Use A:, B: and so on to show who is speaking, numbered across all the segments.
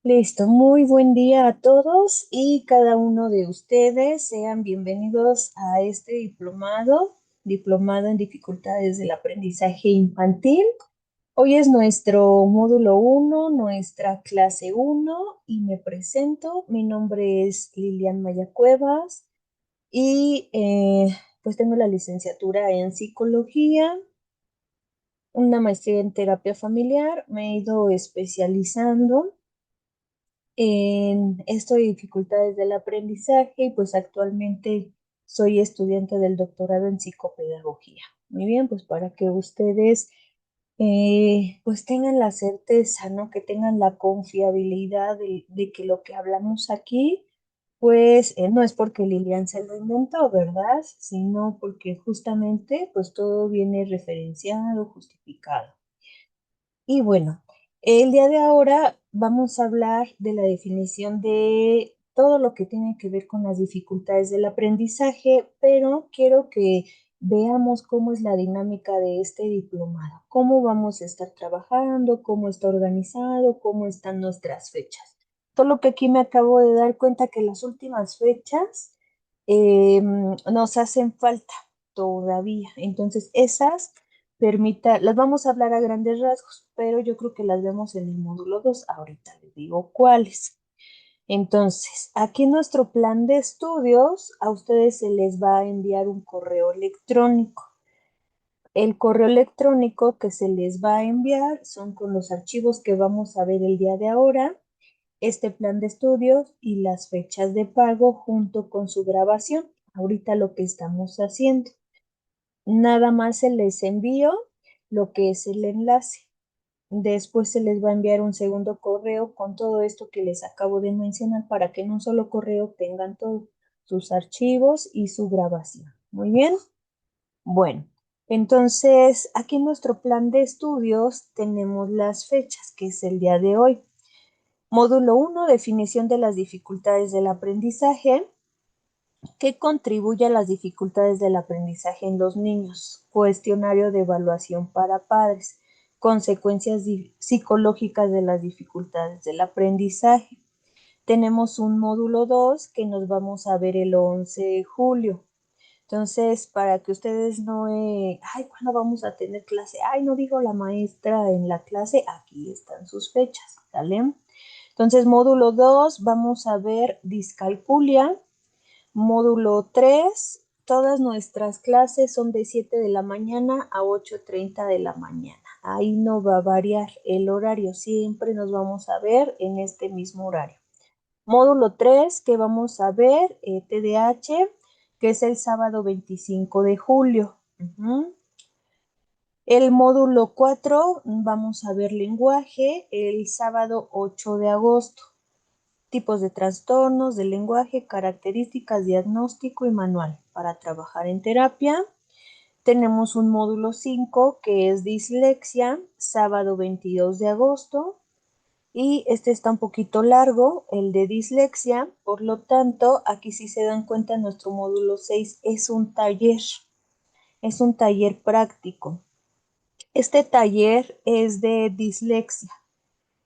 A: Listo, muy buen día a todos y cada uno de ustedes. Sean bienvenidos a este diplomado en dificultades del aprendizaje infantil. Hoy es nuestro módulo uno, nuestra clase uno y me presento. Mi nombre es Lilian Maya Cuevas y pues tengo la licenciatura en psicología, una maestría en terapia familiar. Me he ido especializando en esto de dificultades del aprendizaje y pues actualmente soy estudiante del doctorado en psicopedagogía. Muy bien, pues para que ustedes pues tengan la certeza, ¿no? Que tengan la confiabilidad de que lo que hablamos aquí, pues no es porque Lilian se lo inventó, ¿verdad? Sino porque justamente pues todo viene referenciado, justificado. Y bueno, el día de ahora vamos a hablar de la definición de todo lo que tiene que ver con las dificultades del aprendizaje, pero quiero que veamos cómo es la dinámica de este diplomado, cómo vamos a estar trabajando, cómo está organizado, cómo están nuestras fechas. Todo lo que aquí me acabo de dar cuenta que las últimas fechas nos hacen falta todavía. Entonces, las vamos a hablar a grandes rasgos, pero yo creo que las vemos en el módulo 2. Ahorita les digo cuáles. Entonces, aquí en nuestro plan de estudios, a ustedes se les va a enviar un correo electrónico. El correo electrónico que se les va a enviar son con los archivos que vamos a ver el día de ahora, este plan de estudios y las fechas de pago junto con su grabación. Ahorita lo que estamos haciendo. Nada más se les envío lo que es el enlace. Después se les va a enviar un segundo correo con todo esto que les acabo de mencionar para que en un solo correo tengan todos sus archivos y su grabación. Muy bien. Bueno, entonces aquí en nuestro plan de estudios tenemos las fechas, que es el día de hoy. Módulo uno, definición de las dificultades del aprendizaje. ¿Qué contribuye a las dificultades del aprendizaje en los niños? Cuestionario de evaluación para padres. Consecuencias psicológicas de las dificultades del aprendizaje. Tenemos un módulo 2 que nos vamos a ver el 11 de julio. Entonces, para que ustedes no, ay, ¿cuándo vamos a tener clase? Ay, no digo la maestra en la clase, aquí están sus fechas, ¿vale? Entonces, módulo 2 vamos a ver discalculia. Módulo 3, todas nuestras clases son de 7 de la mañana a 8:30 de la mañana. Ahí no va a variar el horario, siempre nos vamos a ver en este mismo horario. Módulo 3 que vamos a ver, TDAH, que es el sábado 25 de julio. El módulo 4 vamos a ver lenguaje el sábado 8 de agosto. Tipos de trastornos del lenguaje, características, diagnóstico y manual para trabajar en terapia. Tenemos un módulo 5 que es dislexia, sábado 22 de agosto. Y este está un poquito largo, el de dislexia, por lo tanto, aquí si se dan cuenta, nuestro módulo 6 es un taller práctico. Este taller es de dislexia.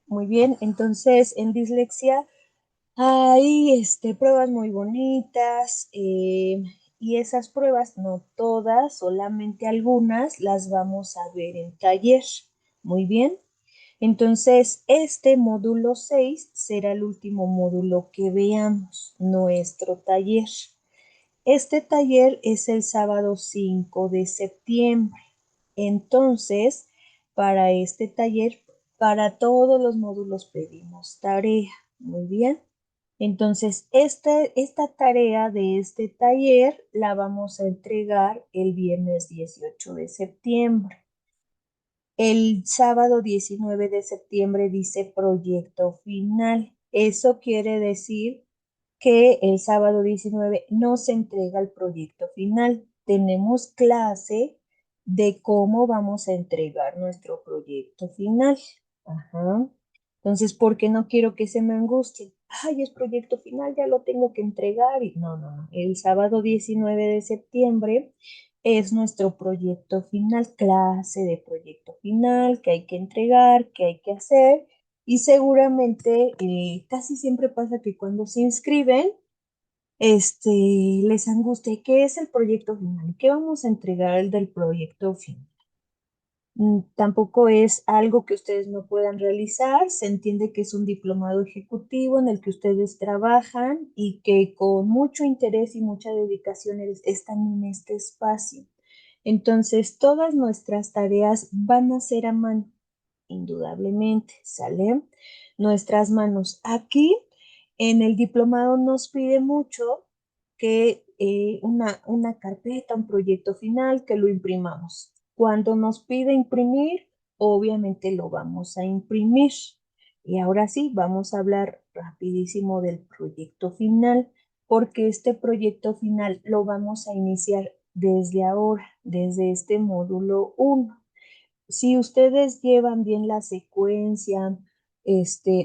A: Muy bien, entonces en dislexia hay pruebas muy bonitas y esas pruebas, no todas, solamente algunas, las vamos a ver en taller. Muy bien. Entonces, este módulo 6 será el último módulo que veamos, nuestro taller. Este taller es el sábado 5 de septiembre. Entonces, para este taller, para todos los módulos pedimos tarea. Muy bien. Entonces, esta tarea de este taller la vamos a entregar el viernes 18 de septiembre. El sábado 19 de septiembre dice proyecto final. Eso quiere decir que el sábado 19 no se entrega el proyecto final. Tenemos clase de cómo vamos a entregar nuestro proyecto final. Ajá. Entonces, ¿por qué no quiero que se me angustien? Ay, es proyecto final, ya lo tengo que entregar. Y no, no, no. El sábado 19 de septiembre es nuestro proyecto final, clase de proyecto final que hay que entregar, que hay que hacer. Y seguramente casi siempre pasa que cuando se inscriben, este, les angustia, ¿qué es el proyecto final? ¿Qué vamos a entregar del proyecto final? Tampoco es algo que ustedes no puedan realizar. Se entiende que es un diplomado ejecutivo en el que ustedes trabajan y que con mucho interés y mucha dedicación están en este espacio. Entonces, todas nuestras tareas van a ser a mano, indudablemente, ¿sale? Nuestras manos. Aquí en el diplomado nos pide mucho que una carpeta, un proyecto final, que lo imprimamos. Cuando nos pide imprimir, obviamente lo vamos a imprimir. Y ahora sí, vamos a hablar rapidísimo del proyecto final, porque este proyecto final lo vamos a iniciar desde ahora, desde este módulo 1. Si ustedes llevan bien la secuencia,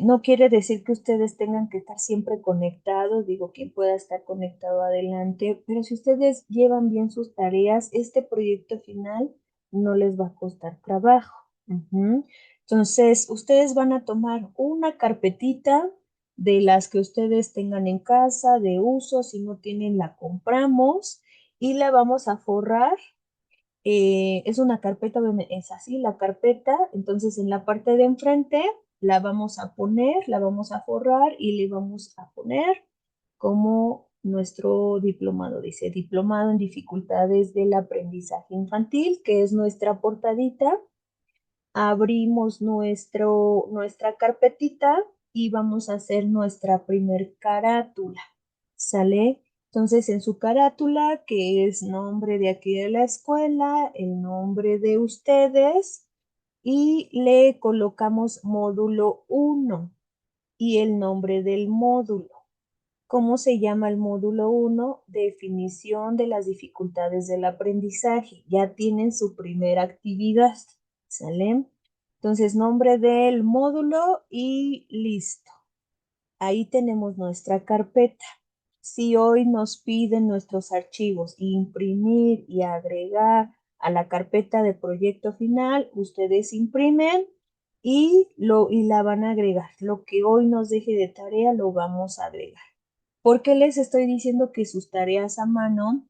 A: no quiere decir que ustedes tengan que estar siempre conectados, digo, quien pueda estar conectado adelante, pero si ustedes llevan bien sus tareas, este proyecto final no les va a costar trabajo. Ujú. Entonces, ustedes van a tomar una carpetita de las que ustedes tengan en casa, de uso, si no tienen, la compramos y la vamos a forrar. Es una carpeta, es así la carpeta, entonces en la parte de enfrente la vamos a poner, la vamos a forrar y le vamos a poner como nuestro diplomado, dice Diplomado en Dificultades del Aprendizaje Infantil, que es nuestra portadita. Abrimos nuestra carpetita y vamos a hacer nuestra primer carátula, ¿sale? Entonces, en su carátula, que es nombre de aquí de la escuela, el nombre de ustedes, y le colocamos módulo 1 y el nombre del módulo. ¿Cómo se llama el módulo 1? Definición de las dificultades del aprendizaje. Ya tienen su primera actividad, ¿sale? Entonces, nombre del módulo y listo. Ahí tenemos nuestra carpeta. Si hoy nos piden nuestros archivos, imprimir y agregar a la carpeta de proyecto final, ustedes imprimen y la van a agregar. Lo que hoy nos deje de tarea lo vamos a agregar. ¿Por qué les estoy diciendo que sus tareas a mano?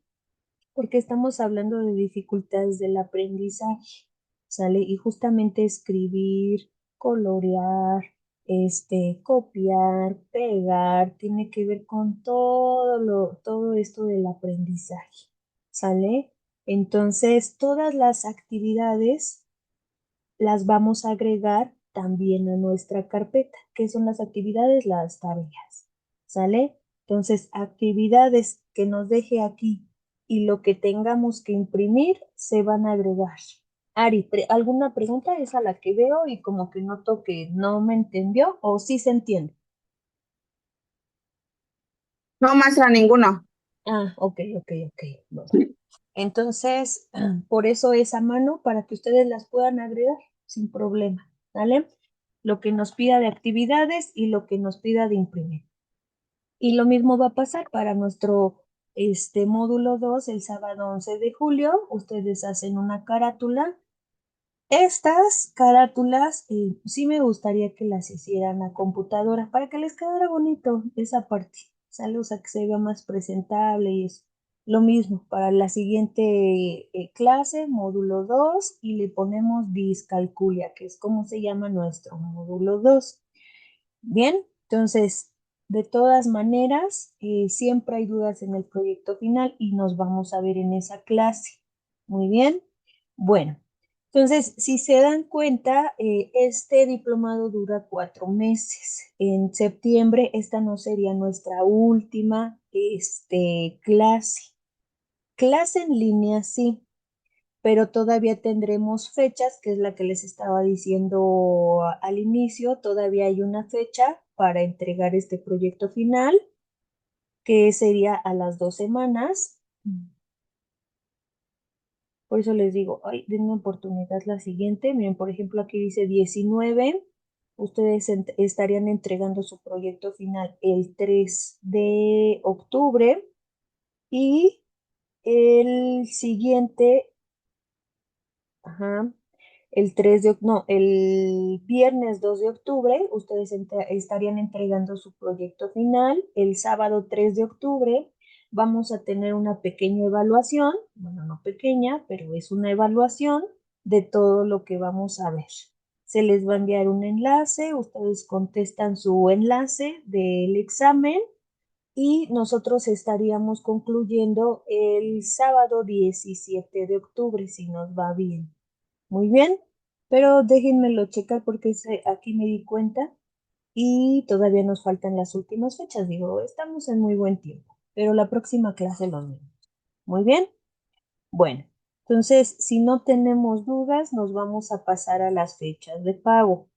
A: Porque estamos hablando de dificultades del aprendizaje, ¿sale? Y justamente escribir, colorear, copiar, pegar, tiene que ver con todo esto del aprendizaje, ¿sale? Entonces, todas las actividades las vamos a agregar también a nuestra carpeta. ¿Qué son las actividades? Las tareas, ¿sale? Entonces, actividades que nos deje aquí y lo que tengamos que imprimir se van a agregar. Ari, ¿alguna pregunta? Es a la que veo y como que noto que no me entendió o sí se entiende.
B: No, maestra, ninguno.
A: Ah, ok, ok, ok. Bueno. Entonces, por eso es a mano para que ustedes las puedan agregar sin problema, ¿vale? Lo que nos pida de actividades y lo que nos pida de imprimir. Y lo mismo va a pasar para nuestro módulo 2 el sábado 11 de julio. Ustedes hacen una carátula. Estas carátulas sí me gustaría que las hicieran a computadora para que les quedara bonito esa parte, ¿sale? O sea, que se vea más presentable y es lo mismo para la siguiente clase, módulo 2 y le ponemos discalculia, que es como se llama nuestro módulo 2. Bien, entonces, de todas maneras, siempre hay dudas en el proyecto final y nos vamos a ver en esa clase. Muy bien. Bueno, entonces, si se dan cuenta, este diplomado dura 4 meses. En septiembre, esta no sería nuestra última clase. Clase en línea, sí, pero todavía tendremos fechas, que es la que les estaba diciendo al inicio, todavía hay una fecha para entregar este proyecto final, que sería a las 2 semanas. Por eso les digo, ay, denme oportunidad la siguiente. Miren, por ejemplo, aquí dice 19. Ustedes estarían entregando su proyecto final el 3 de octubre y el siguiente, ajá, El viernes 2 de octubre, ustedes estarían entregando su proyecto final. El sábado 3 de octubre vamos a tener una pequeña evaluación, bueno, no pequeña, pero es una evaluación de todo lo que vamos a ver. Se les va a enviar un enlace, ustedes contestan su enlace del examen y nosotros estaríamos concluyendo el sábado 17 de octubre, si nos va bien. Muy bien, pero déjenmelo checar porque aquí me di cuenta y todavía nos faltan las últimas fechas. Digo, estamos en muy buen tiempo, pero la próxima clase los vemos. Muy bien, bueno, entonces si no tenemos dudas, nos vamos a pasar a las fechas de pago.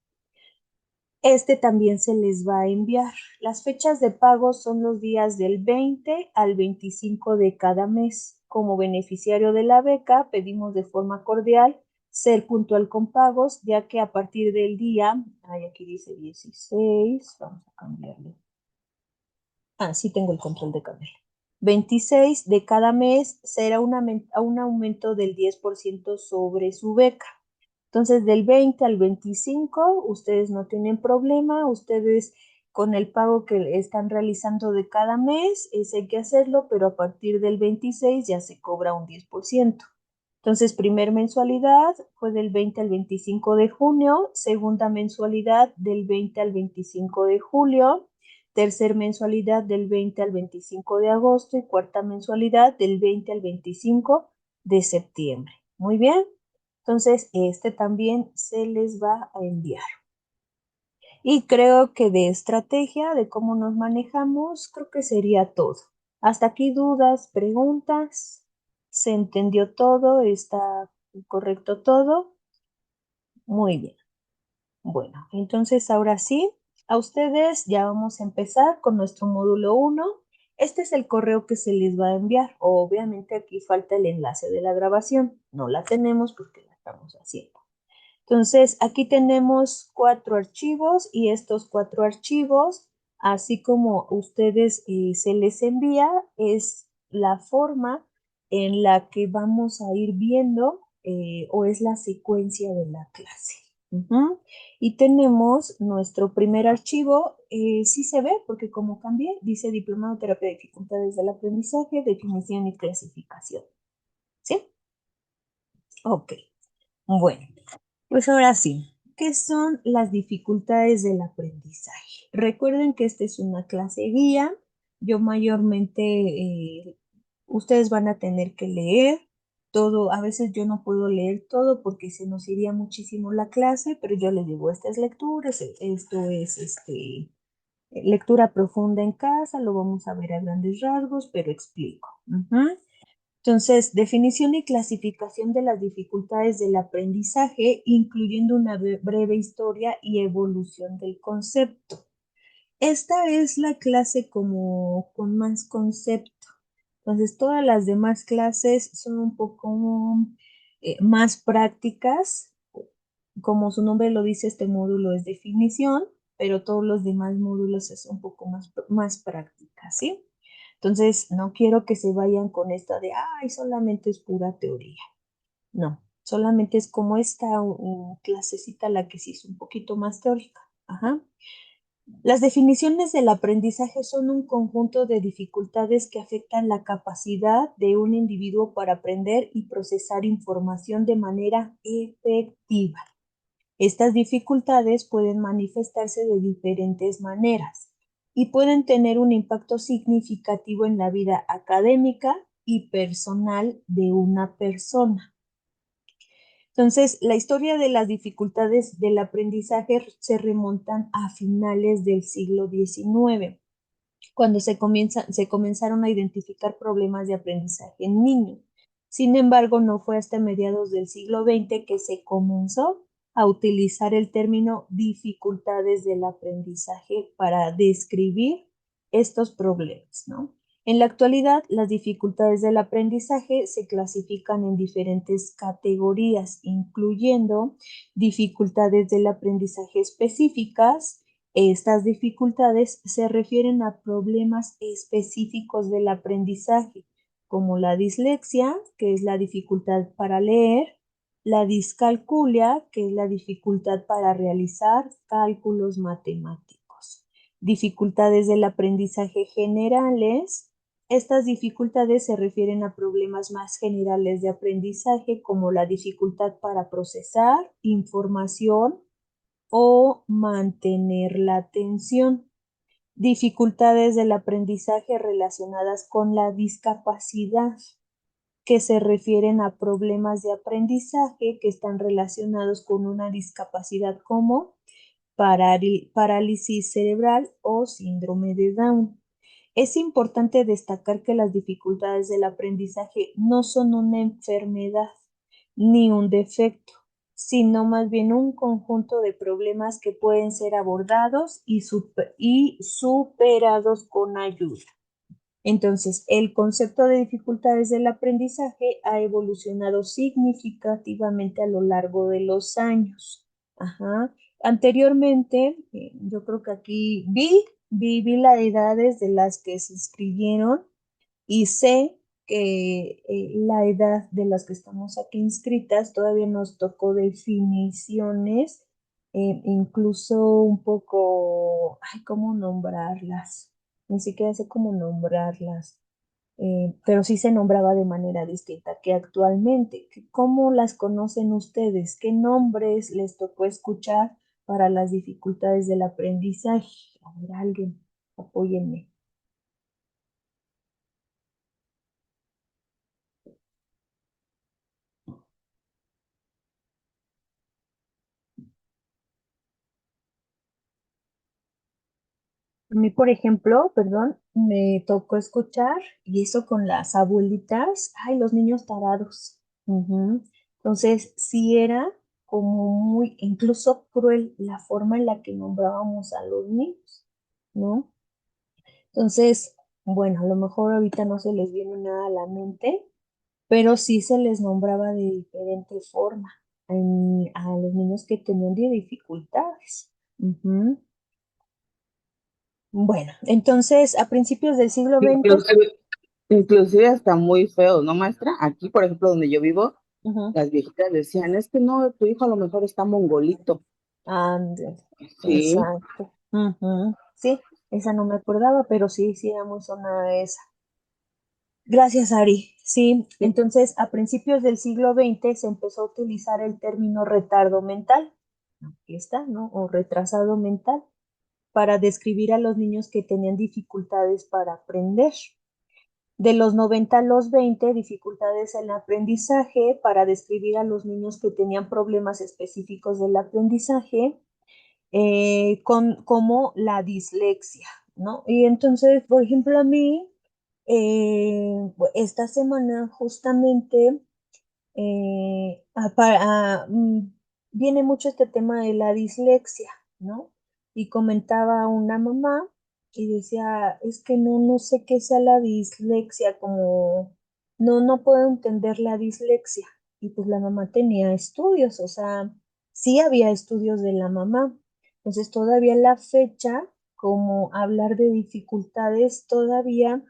A: Este también se les va a enviar. Las fechas de pago son los días del 20 al 25 de cada mes. Como beneficiario de la beca, pedimos de forma cordial ser puntual con pagos, ya que a partir del día, aquí dice 16, vamos a cambiarle. Sí tengo el control de cambiarle. 26 de cada mes será un aumento del 10% sobre su beca. Entonces, del 20 al 25, ustedes no tienen problema, ustedes con el pago que están realizando de cada mes, ese hay que hacerlo, pero a partir del 26 ya se cobra un 10%. Entonces, primer mensualidad fue del 20 al 25 de junio, segunda mensualidad del 20 al 25 de julio, tercer mensualidad del 20 al 25 de agosto y cuarta mensualidad del 20 al 25 de septiembre. Muy bien. Entonces, este también se les va a enviar. Y creo que de estrategia, de cómo nos manejamos, creo que sería todo. Hasta aquí dudas, preguntas. ¿Se entendió todo? ¿Está correcto todo? Muy bien. Bueno, entonces ahora sí, a ustedes ya vamos a empezar con nuestro módulo 1. Este es el correo que se les va a enviar. Obviamente aquí falta el enlace de la grabación. No la tenemos porque la estamos haciendo. Entonces, aquí tenemos 4 archivos y estos 4 archivos, así como ustedes se les envía, es la forma en la que vamos a ir viendo o es la secuencia de la clase. Y tenemos nuestro primer archivo, sí se ve, porque como cambié, dice Diplomado de Terapia de Dificultades del Aprendizaje, Definición y Clasificación. ¿Sí? Ok. Bueno. Pues ahora sí, ¿qué son las dificultades del aprendizaje? Recuerden que esta es una clase guía. Yo mayormente, ustedes van a tener que leer todo. A veces yo no puedo leer todo porque se nos iría muchísimo la clase, pero yo les digo, esta es lectura, esto es lectura profunda en casa, lo vamos a ver a grandes rasgos, pero explico. Entonces, definición y clasificación de las dificultades del aprendizaje, incluyendo una breve historia y evolución del concepto. Esta es la clase como con más concepto. Entonces, todas las demás clases son un poco más prácticas. Como su nombre lo dice, este módulo es definición, pero todos los demás módulos es un poco más práctica, ¿sí? Entonces, no quiero que se vayan con esta de, ay, solamente es pura teoría. No, solamente es como esta clasecita la que sí es un poquito más teórica. Ajá. Las definiciones del aprendizaje son un conjunto de dificultades que afectan la capacidad de un individuo para aprender y procesar información de manera efectiva. Estas dificultades pueden manifestarse de diferentes maneras y pueden tener un impacto significativo en la vida académica y personal de una persona. Entonces, la historia de las dificultades del aprendizaje se remontan a finales del siglo XIX, cuando se comenzaron a identificar problemas de aprendizaje en niños. Sin embargo, no fue hasta mediados del siglo XX que se comenzó a utilizar el término dificultades del aprendizaje para describir estos problemas, ¿no? En la actualidad, las dificultades del aprendizaje se clasifican en diferentes categorías, incluyendo dificultades del aprendizaje específicas. Estas dificultades se refieren a problemas específicos del aprendizaje, como la dislexia, que es la dificultad para leer, la discalculia, que es la dificultad para realizar cálculos matemáticos. Dificultades del aprendizaje generales. Estas dificultades se refieren a problemas más generales de aprendizaje, como la dificultad para procesar información o mantener la atención. Dificultades del aprendizaje relacionadas con la discapacidad, que se refieren a problemas de aprendizaje que están relacionados con una discapacidad como parálisis cerebral o síndrome de Down. Es importante destacar que las dificultades del aprendizaje no son una enfermedad ni un defecto, sino más bien un conjunto de problemas que pueden ser abordados y superados con ayuda. Entonces, el concepto de dificultades del aprendizaje ha evolucionado significativamente a lo largo de los años. Ajá. Anteriormente, yo creo que aquí vi las edades de las que se inscribieron y sé que la edad de las que estamos aquí inscritas todavía nos tocó definiciones, incluso un poco, ay, ¿cómo nombrarlas? Ni siquiera sé cómo nombrarlas, pero sí se nombraba de manera distinta que actualmente. ¿Cómo las conocen ustedes? ¿Qué nombres les tocó escuchar para las dificultades del aprendizaje? A ver, alguien, apóyenme. A mí, por ejemplo, perdón, me tocó escuchar, y eso con las abuelitas, ay, los niños tarados. Ujú. Entonces, sí era como muy, incluso cruel la forma en la que nombrábamos a los niños, ¿no? Entonces, bueno, a lo mejor ahorita no se les viene nada a la mente, pero sí se les nombraba de diferente forma a los niños que tenían dificultades. Ujú. Bueno, entonces a principios del siglo XX,
B: Inclusive, inclusive hasta muy feo, ¿no, maestra? Aquí, por ejemplo, donde yo vivo,
A: ujú,
B: las viejitas decían, es que no, tu hijo a lo mejor está mongolito.
A: ándale,
B: Sí,
A: exacto. Ujú, sí, esa no me acordaba, pero sí, sí era muy sonada esa. Gracias, Ari. Sí,
B: sí,
A: entonces a principios del siglo XX se empezó a utilizar el término retardo mental, aquí está, ¿no? O retrasado mental, para describir a los niños que tenían dificultades para aprender. De los 90 a los 20, dificultades en el aprendizaje para describir a los niños que tenían problemas específicos del aprendizaje, como la dislexia, ¿no? Y entonces, por ejemplo, a mí, esta semana justamente viene mucho este tema de la dislexia, ¿no? Y comentaba una mamá y decía, es que no sé qué sea la dislexia, como no puedo entender la dislexia. Y pues la mamá tenía estudios, o sea, sí había estudios de la mamá. Entonces todavía en la fecha, como hablar de dificultades, todavía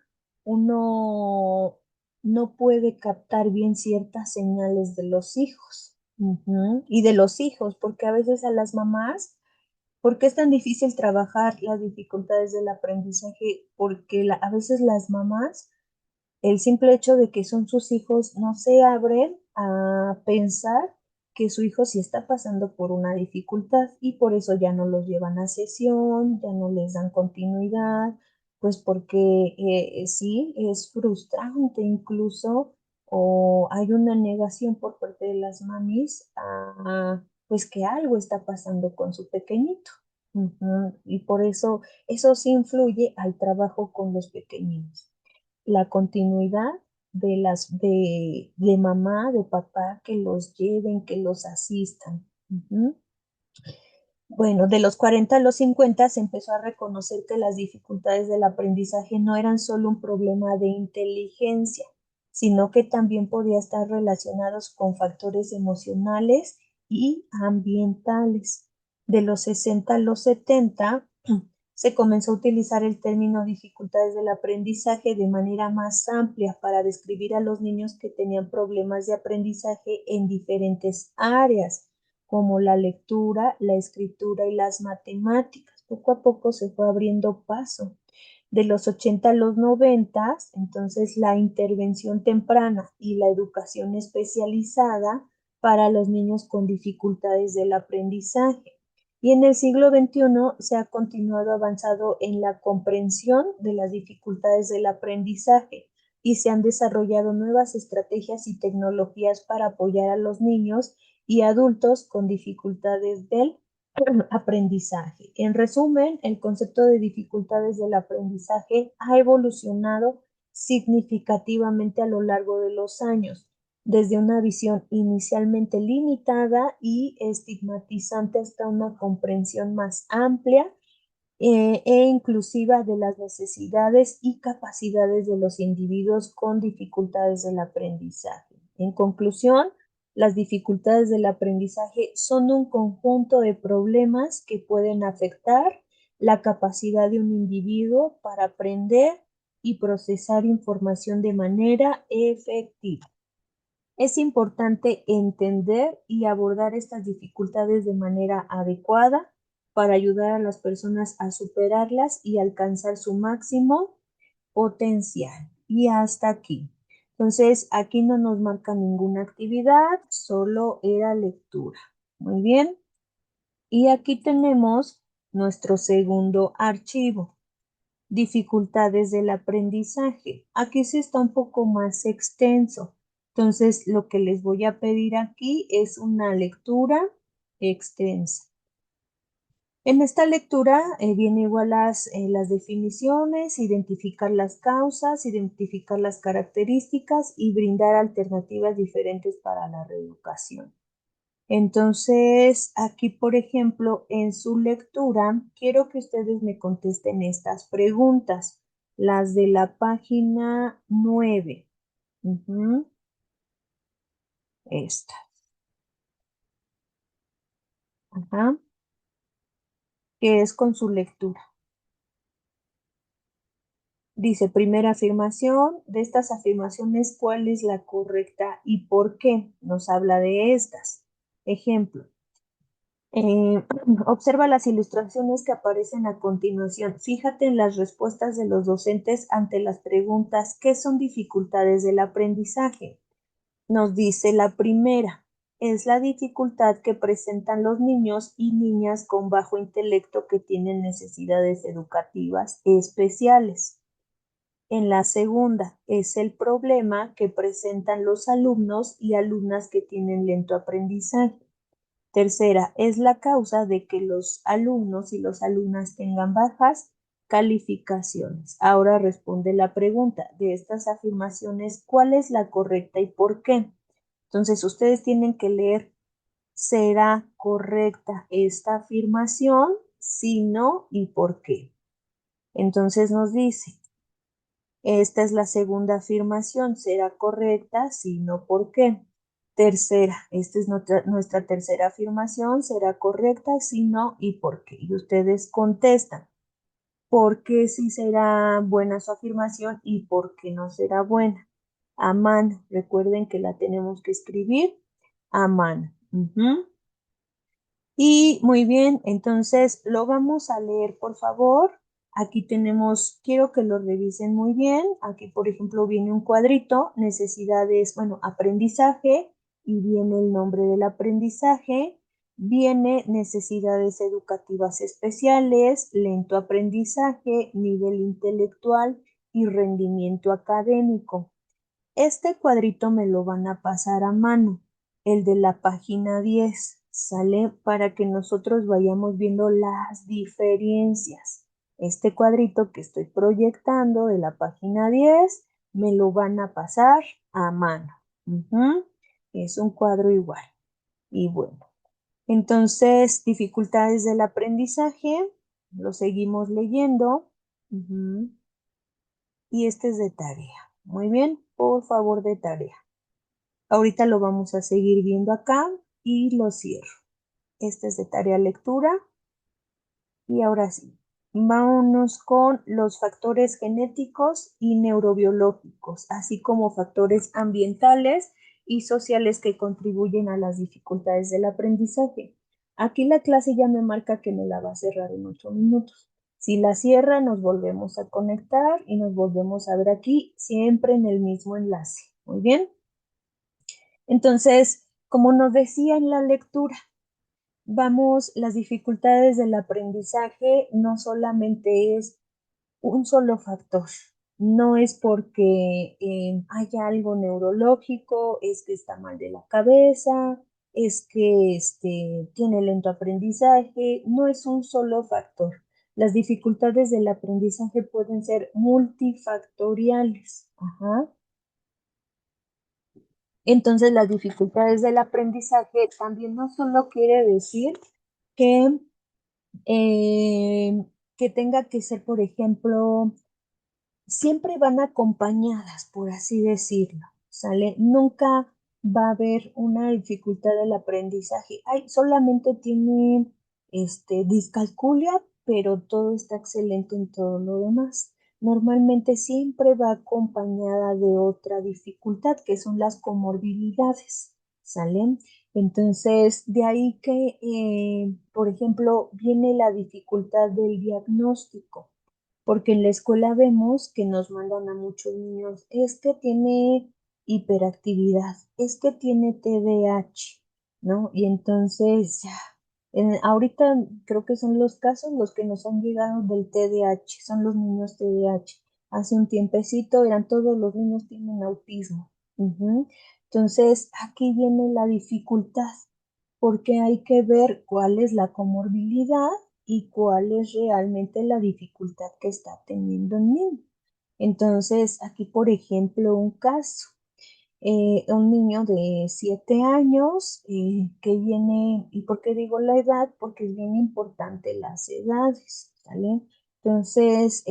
A: uno no puede captar bien ciertas señales de los hijos. Ujú. Y de los hijos, porque a veces a las mamás, ¿por qué es tan difícil trabajar las dificultades del aprendizaje? Porque a veces las mamás, el simple hecho de que son sus hijos, no se abren a pensar que su hijo sí está pasando por una dificultad y por eso ya no los llevan a sesión, ya no les dan continuidad, pues porque sí es frustrante incluso, o hay una negación por parte de las mamis a pues que algo está pasando con su pequeñito. Ujú. Y por eso sí influye al trabajo con los pequeñinos, la continuidad de mamá, de papá, que los lleven, que los asistan. Ujú. Bueno, de los 40 a los 50 se empezó a reconocer que las dificultades del aprendizaje no eran solo un problema de inteligencia, sino que también podía estar relacionados con factores emocionales y ambientales. De los 60 a los 70 se comenzó a utilizar el término dificultades del aprendizaje de manera más amplia para describir a los niños que tenían problemas de aprendizaje en diferentes áreas, como la lectura, la escritura y las matemáticas. Poco a poco se fue abriendo paso. De los 80 a los 90, entonces la intervención temprana y la educación especializada para los niños con dificultades del aprendizaje. Y en el siglo XXI se ha continuado avanzado en la comprensión de las dificultades del aprendizaje y se han desarrollado nuevas estrategias y tecnologías para apoyar a los niños y adultos con dificultades del aprendizaje. En resumen, el concepto de dificultades del aprendizaje ha evolucionado significativamente a lo largo de los años, desde una visión inicialmente limitada y estigmatizante hasta una comprensión más amplia e inclusiva de las necesidades y capacidades de los individuos con dificultades del aprendizaje. En conclusión, las dificultades del aprendizaje son un conjunto de problemas que pueden afectar la capacidad de un individuo para aprender y procesar información de manera efectiva. Es importante entender y abordar estas dificultades de manera adecuada para ayudar a las personas a superarlas y alcanzar su máximo potencial. Y hasta aquí. Entonces, aquí no nos marca ninguna actividad, solo era lectura. Muy bien. Y aquí tenemos nuestro segundo archivo. Dificultades del aprendizaje. Aquí sí está un poco más extenso. Entonces, lo que les voy a pedir aquí es una lectura extensa. En esta lectura viene igual las definiciones, identificar las causas, identificar las características y brindar alternativas diferentes para la reeducación. Entonces, aquí, por ejemplo, en su lectura, quiero que ustedes me contesten estas preguntas, las de la página 9. Ujú, esta. Ajá, que es con su lectura. Dice, primera afirmación, de estas afirmaciones, ¿cuál es la correcta y por qué? Nos habla de estas. Ejemplo. Eh, observa las ilustraciones que aparecen a continuación. Fíjate en las respuestas de los docentes ante las preguntas ¿qué son dificultades del aprendizaje? Nos dice la primera, es la dificultad que presentan los niños y niñas con bajo intelecto que tienen necesidades educativas especiales. En la segunda, es el problema que presentan los alumnos y alumnas que tienen lento aprendizaje. Tercera, es la causa de que los alumnos y las alumnas tengan bajas calificaciones. Ahora responde la pregunta de estas afirmaciones, ¿cuál es la correcta y por qué? Entonces, ustedes tienen que leer, ¿será correcta esta afirmación? Si no, ¿y por qué? Entonces nos dice, esta es la segunda afirmación, ¿será correcta? Si no, ¿por qué? Tercera, esta es nuestra tercera afirmación, ¿será correcta? Si no, ¿y por qué? Y ustedes contestan, ¿por qué sí será buena su afirmación y por qué no será buena? A mano, recuerden que la tenemos que escribir a mano. Y muy bien, entonces lo vamos a leer, por favor. Aquí tenemos, quiero que lo revisen muy bien. Aquí, por ejemplo, viene un cuadrito, necesidades, bueno, aprendizaje, y viene el nombre del aprendizaje. Viene necesidades educativas especiales, lento aprendizaje, nivel intelectual y rendimiento académico. Este cuadrito me lo van a pasar a mano, el de la página 10, ¿sale? Para que nosotros vayamos viendo las diferencias. Este cuadrito que estoy proyectando de la página 10 me lo van a pasar a mano. Es un cuadro igual. Y bueno, entonces, dificultades del aprendizaje, lo seguimos leyendo. Y este es de tarea. Muy bien, por favor, de tarea. Ahorita lo vamos a seguir viendo acá y lo cierro. Este es de tarea lectura y ahora sí. Vámonos con los factores genéticos y neurobiológicos, así como factores ambientales y sociales que contribuyen a las dificultades del aprendizaje. Aquí la clase ya me marca que me la va a cerrar en 8 minutos. Si la cierra, nos volvemos a conectar y nos volvemos a ver aquí, siempre en el mismo enlace. Muy bien. Entonces, como nos decía en la lectura, vamos, las dificultades del aprendizaje no solamente es un solo factor. No es porque haya algo neurológico, es que está mal de la cabeza, es que tiene lento aprendizaje, no es un solo factor. Las dificultades del aprendizaje pueden ser multifactoriales. Ajá. Entonces, las dificultades del aprendizaje también no solo quiere decir que, que tenga que ser, por ejemplo, siempre van acompañadas, por así decirlo, ¿sale? Nunca va a haber una dificultad del aprendizaje. Ay, solamente tiene discalculia, pero todo está excelente en todo lo demás. Normalmente siempre va acompañada de otra dificultad, que son las comorbilidades, ¿sale? Entonces, de ahí que, por ejemplo, viene la dificultad del diagnóstico porque en la escuela vemos que nos mandan a muchos niños, es que tiene hiperactividad, es que tiene TDAH, ¿no? Y entonces, ya, ahorita creo que son los casos los que nos han llegado del TDAH, son los niños TDAH. Hace un tiempecito eran todos los niños tienen autismo. Ujú. Entonces, aquí viene la dificultad, porque hay que ver cuál es la comorbilidad y cuál es realmente la dificultad que está teniendo el niño. Entonces, aquí, por ejemplo, un caso, un niño de 7 años que viene, ¿y por qué digo la edad? Porque es bien importante las edades, ¿vale? Entonces,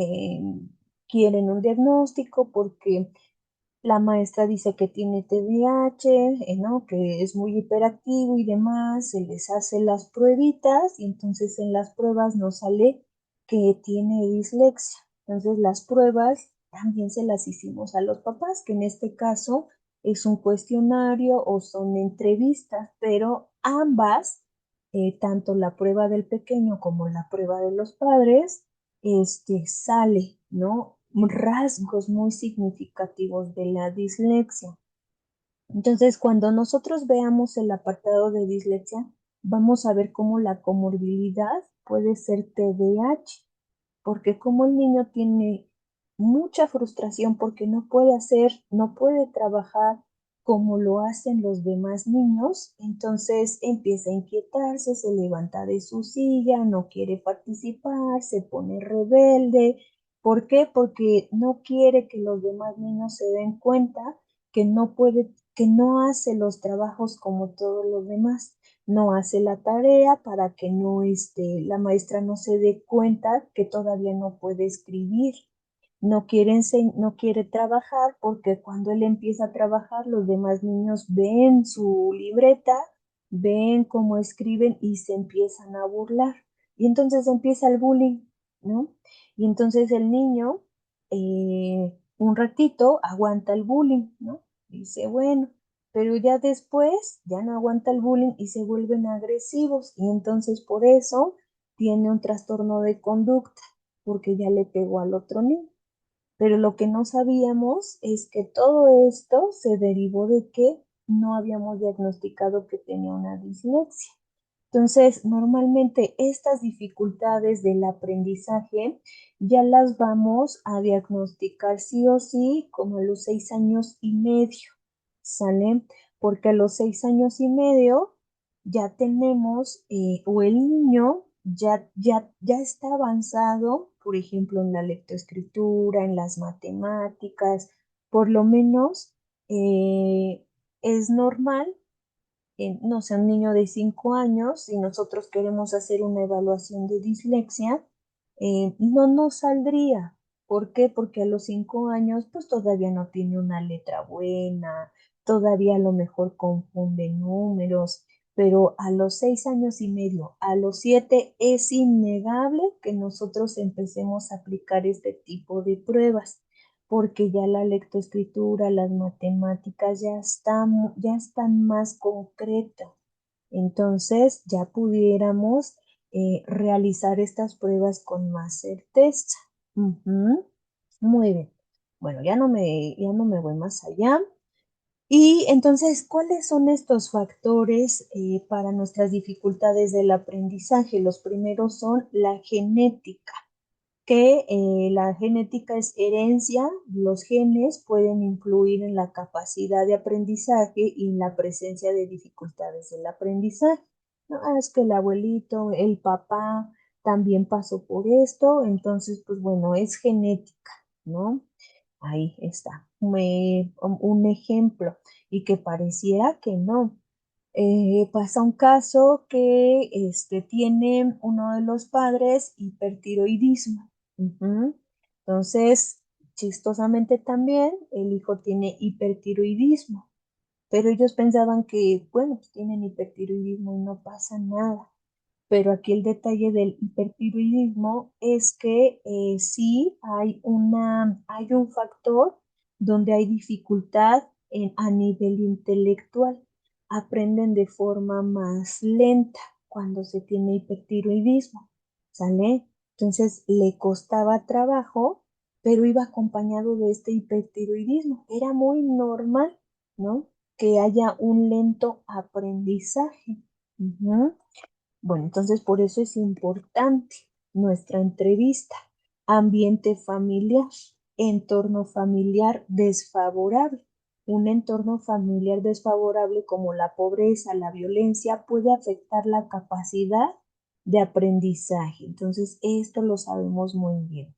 A: quieren un diagnóstico porque la maestra dice que tiene TDAH, ¿no? Que es muy hiperactivo y demás, se les hace las pruebitas y entonces en las pruebas nos sale que tiene dislexia. Entonces las pruebas también se las hicimos a los papás, que en este caso es un cuestionario o son entrevistas, pero ambas, tanto la prueba del pequeño como la prueba de los padres, sale, ¿no? Rasgos muy significativos de la dislexia. Entonces, cuando nosotros veamos el apartado de dislexia, vamos a ver cómo la comorbilidad puede ser TDAH, porque como el niño tiene mucha frustración porque no puede hacer, no puede trabajar como lo hacen los demás niños, entonces empieza a inquietarse, se levanta de su silla, no quiere participar, se pone rebelde. ¿Por qué? Porque no quiere que los demás niños se den cuenta que no puede, que no hace los trabajos como todos los demás, no hace la tarea para que no la maestra no se dé cuenta que todavía no puede escribir. No quiere trabajar porque cuando él empieza a trabajar, los demás niños ven su libreta, ven cómo escriben y se empiezan a burlar. Y entonces empieza el bullying, ¿no? Y entonces el niño, un ratito, aguanta el bullying, ¿no? Dice, bueno, pero ya después ya no aguanta el bullying y se vuelven agresivos y entonces por eso tiene un trastorno de conducta, porque ya le pegó al otro niño. Pero lo que no sabíamos es que todo esto se derivó de que no habíamos diagnosticado que tenía una dislexia. Entonces, normalmente estas dificultades del aprendizaje ya las vamos a diagnosticar sí o sí como a los 6 años y medio, ¿sale? Porque a los 6 años y medio ya tenemos, o el niño ya está avanzado, por ejemplo, en la lectoescritura, en las matemáticas, por lo menos es normal no sé, un niño de 5 años, si nosotros queremos hacer una evaluación de dislexia, no nos saldría. ¿Por qué? Porque a los 5 años, pues todavía no tiene una letra buena, todavía a lo mejor confunde números, pero a los 6 años y medio, a los 7, es innegable que nosotros empecemos a aplicar este tipo de pruebas, porque ya la lectoescritura, las matemáticas ya están más concretas. Entonces ya pudiéramos realizar estas pruebas con más certeza. Ujú. Muy bien. Bueno, ya no me voy más allá. Y entonces, ¿cuáles son estos factores para nuestras dificultades del aprendizaje? Los primeros son la genética, que la genética es herencia, los genes pueden influir en la capacidad de aprendizaje y en la presencia de dificultades del aprendizaje. No, es que el abuelito, el papá también pasó por esto, entonces, pues bueno, es genética, ¿no? Ahí está, un ejemplo, y que pareciera que no. Pasa un caso que tiene uno de los padres hipertiroidismo. Ujú. Entonces, chistosamente también, el hijo tiene hipertiroidismo, pero ellos pensaban que, bueno, pues tienen hipertiroidismo y no pasa nada. Pero aquí el detalle del hipertiroidismo es que sí hay un factor donde hay dificultad a nivel intelectual. Aprenden de forma más lenta cuando se tiene hipertiroidismo, ¿sale? Entonces le costaba trabajo, pero iba acompañado de este hipertiroidismo. Era muy normal, ¿no? Que haya un lento aprendizaje. Ujú. Bueno, entonces por eso es importante nuestra entrevista. Ambiente familiar, entorno familiar desfavorable. Un entorno familiar desfavorable como la pobreza, la violencia, puede afectar la capacidad de aprendizaje. Entonces, esto lo sabemos muy bien.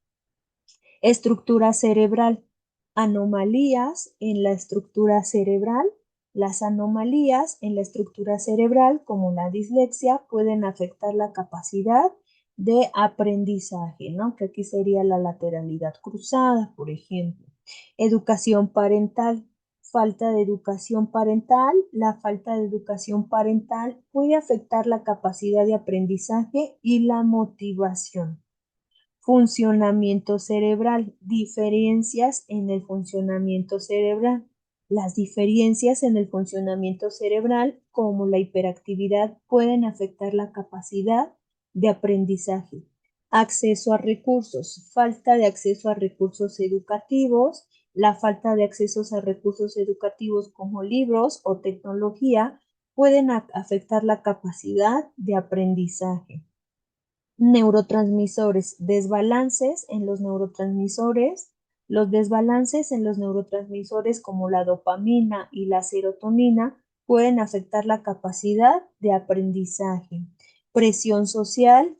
A: Estructura cerebral. Anomalías en la estructura cerebral. Las anomalías en la estructura cerebral, como la dislexia, pueden afectar la capacidad de aprendizaje, ¿no? Que aquí sería la lateralidad cruzada, por ejemplo. Educación parental. Falta de educación parental. La falta de educación parental puede afectar la capacidad de aprendizaje y la motivación. Funcionamiento cerebral, diferencias en el funcionamiento cerebral. Las diferencias en el funcionamiento cerebral, como la hiperactividad, pueden afectar la capacidad de aprendizaje. Acceso a recursos, falta de acceso a recursos educativos. La falta de accesos a recursos educativos como libros o tecnología pueden afectar la capacidad de aprendizaje. Neurotransmisores, desbalances en los neurotransmisores. Los desbalances en los neurotransmisores como la dopamina y la serotonina pueden afectar la capacidad de aprendizaje. Presión social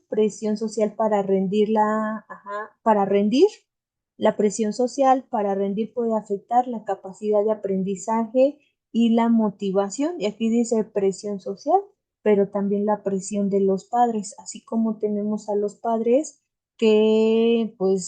A: para rendir. La presión social para rendir puede afectar la capacidad de aprendizaje y la motivación. Y aquí dice presión social, pero también la presión de los padres, así como tenemos a los padres que pues